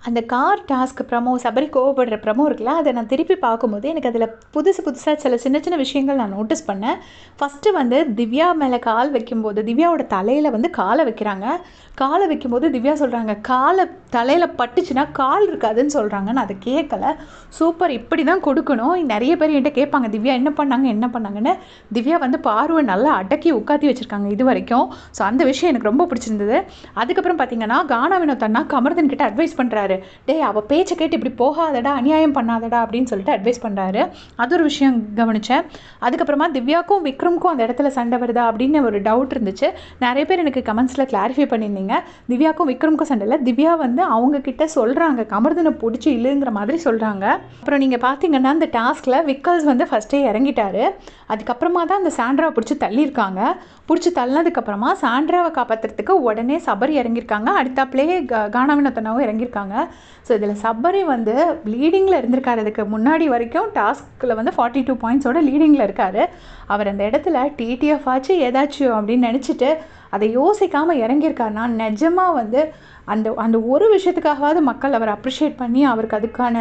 அந்த car task promo, Sabari கோவப்படுற promo இருக்குல்ல, அத நான் திருப்பி பார்க்கும்போது எனக்கு அதில புதுசா சில சின்ன சின்ன விஷயங்கள் நான் நோட்டீஸ் பண்ணேன். ஃபர்ஸ்ட்டு வந்து திவ்யா மேல கால் வைக்கும்போது, திவ்யாவோட தலையில வந்து கால வைக்கிறாங்க. கால வைக்கும்போது திவ்யா சொல்றாங்க, "கால தலையில பட்டுச்சுன்னா கால் இருக்காதுன்னு சொல்றாங்க." நான் அத கேட்கல. சூப்பர், இப்படி தான் கொடுக்கணும். நெறைய பேர் என்ட்ட கேட்பாங்க, "திவ்யா என்ன பண்ணாங்க? என்ன பண்ணாங்கன்னு?" திவ்யா வந்து பார்வ நல்லா அடக்கி உட்காத்தி வச்சிருக்காங்க இதுவரைக்கும். ஸோ அந்த விஷயம் எனக்கு ரொம்ப பிடிச்சிருந்தது. அதுக்கப்புறம் பார்த்தீங்கன்னா, கானா வினோத் அண்ணா கமருதீன் கிட்ட அட்வைஸ் பண்றாரு. "டேய், அவ பேச்ச கேட்டு இப்படி போகாதடா, அநியாயம் பண்ணாதடா" அப்படின்னு சொல்லிட்டு அட்வைஸ் பண்றாரு. அது ஒரு விஷயம் கவனிச்சேன். அதுக்கப்புறமா திவ்யாக்கும் விக்ரம்க்கும் அந்த இடத்துல சண்டை வருதா அப்படின்னு ஒரு டவுட் இருந்துச்சு. நிறைய பேர் எனக்கு கமெண்ட்ஸ்ல கிளாரிஃபை பண்ணியிருந்தீங்க. திவ்யாக்கும் விக்ரம்க்கும் சண்டை இல்ல. திவ்யா வந்து அவங்க கிட்ட சொல்றாங்க, கமருதீனை புடிச்சு இழுங்கிற மாதிரி சொல்றாங்க. அப்புறம் நீங்க பார்த்தீங்கன்னா, அந்த டாஸ்க்ல விக்கல்ஸ் வந்து ஃபர்ஸ்ட்டே இறங்கிட்டாரு. அதுக்கப்புறமா தான் அந்த சாண்ட்ராவை பிடிச்சி தள்ளியிருக்காங்க. பிடிச்சி தள்ளினதுக்கப்புறமா சாண்ட்ராவை காப்பாற்றுறதுக்கு உடனே சபரி இறங்கியிருக்காங்க. அடுத்தாப்புலேயே கானா வினோத் அண்ணாவும் இறங்கியிருக்காங்க. ஸோ இதில் சபரி வந்து லீடிங்கில் இருந்திருக்காரு. அதுக்கு முன்னாடி வரைக்கும் டாஸ்கில் வந்து 42 பாயிண்ட்ஸோட லீடிங்கில் இருக்கார். அவர் அந்த இடத்துல டிடிஎஃப் ஆச்சு ஏதாச்சும் அப்படின்னு நினச்சிட்டு அதை யோசிக்காமல் இறங்கியிருக்காருனா நிஜமாக வந்து அந்த அந்த ஒரு விஷயத்துக்காகவாவது மக்கள் அவரை அப்ரிஷியேட் பண்ணி அவருக்கு அதுக்கான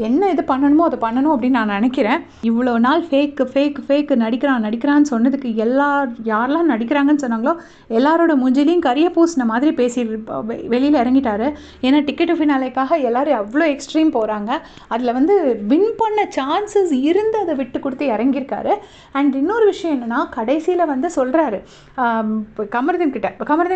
என்ன இது பண்ணணுமோ அதை பண்ணணும் அப்படின்னு நான் நினைக்கிறேன். இவ்வளோ நாள் ஃபேக்கு நடிக்கிறான்னு சொன்னதுக்கு யாரெல்லாம் நடிக்கிறாங்கன்னு சொன்னாங்களோ எல்லாரோட மூஞ்சிலையும் கரிய பூசின மாதிரி பேசி வெளியில் இறங்கிட்டாரு. ஏன்னா டிக்கெட் ஃபினாலேக்காக எல்லாரும் அவ்வளோ எக்ஸ்ட்ரீம் போகிறாங்க. அதில் வந்து வின் பண்ண சான்சஸ் இருந்து அதை விட்டு கொடுத்து இறங்கியிருக்காரு. அண்ட் இன்னொரு விஷயம் என்னென்னா, கடைசியில் வந்து சொல்கிறாரு, கமருதீன்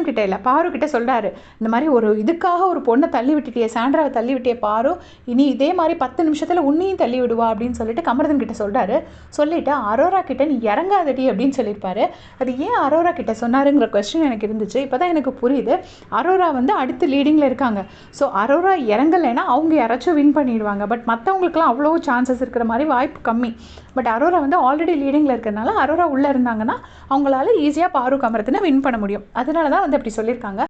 கிட்ட இல்லை, பாரு கிட்ட சொல்கிறாரு, இந்த மாதிரி ஒரு இதுக்காக ஒரு பொண்ணை தள்ளி விட்டுட்டியே, சாண்ட்ராவை தள்ளி விட்டியே பாரு, இனி இதே மாதிரி 10 நிமிஷத்தில் உன்னையும் தள்ளி விடுவா அப்படின்னு சொல்லிட்டு கமருதீன் கிட்ட சொல்கிறாரு. சொல்லிவிட்டு அரோரா கிட்ட நீ இறங்காதடி அப்படின்னு சொல்லியிருப்பாரு. அது ஏன் அரோரா கிட்ட சொன்னாருங்கிற கொஸ்டின் எனக்கு இருந்துச்சு. இப்போ தான் எனக்கு புரியுது. அரோரா வந்து அடுத்து லீடிங்கில் இருக்காங்க. ஸோ அரோரா இறங்கலைன்னா அவங்க யாராச்சும் வின் பண்ணிடுவாங்க. பட் மற்றவங்களுக்குலாம் அவ்வளோ சான்சஸ் இருக்கிற மாதிரி வாய்ப்பு கம்மி. பட் அரோரா வந்து ஆல்ரெடி லீடிங்கில் இருக்கிறதுனால அரோரா உள்ளே இருந்தாங்கன்னா அவங்களால ஈஸியாக பாரு கமருதீனை வின் பண்ண முடியும். அதனால தான் வந்து அப்படி சொல்லியிருக்காங்க.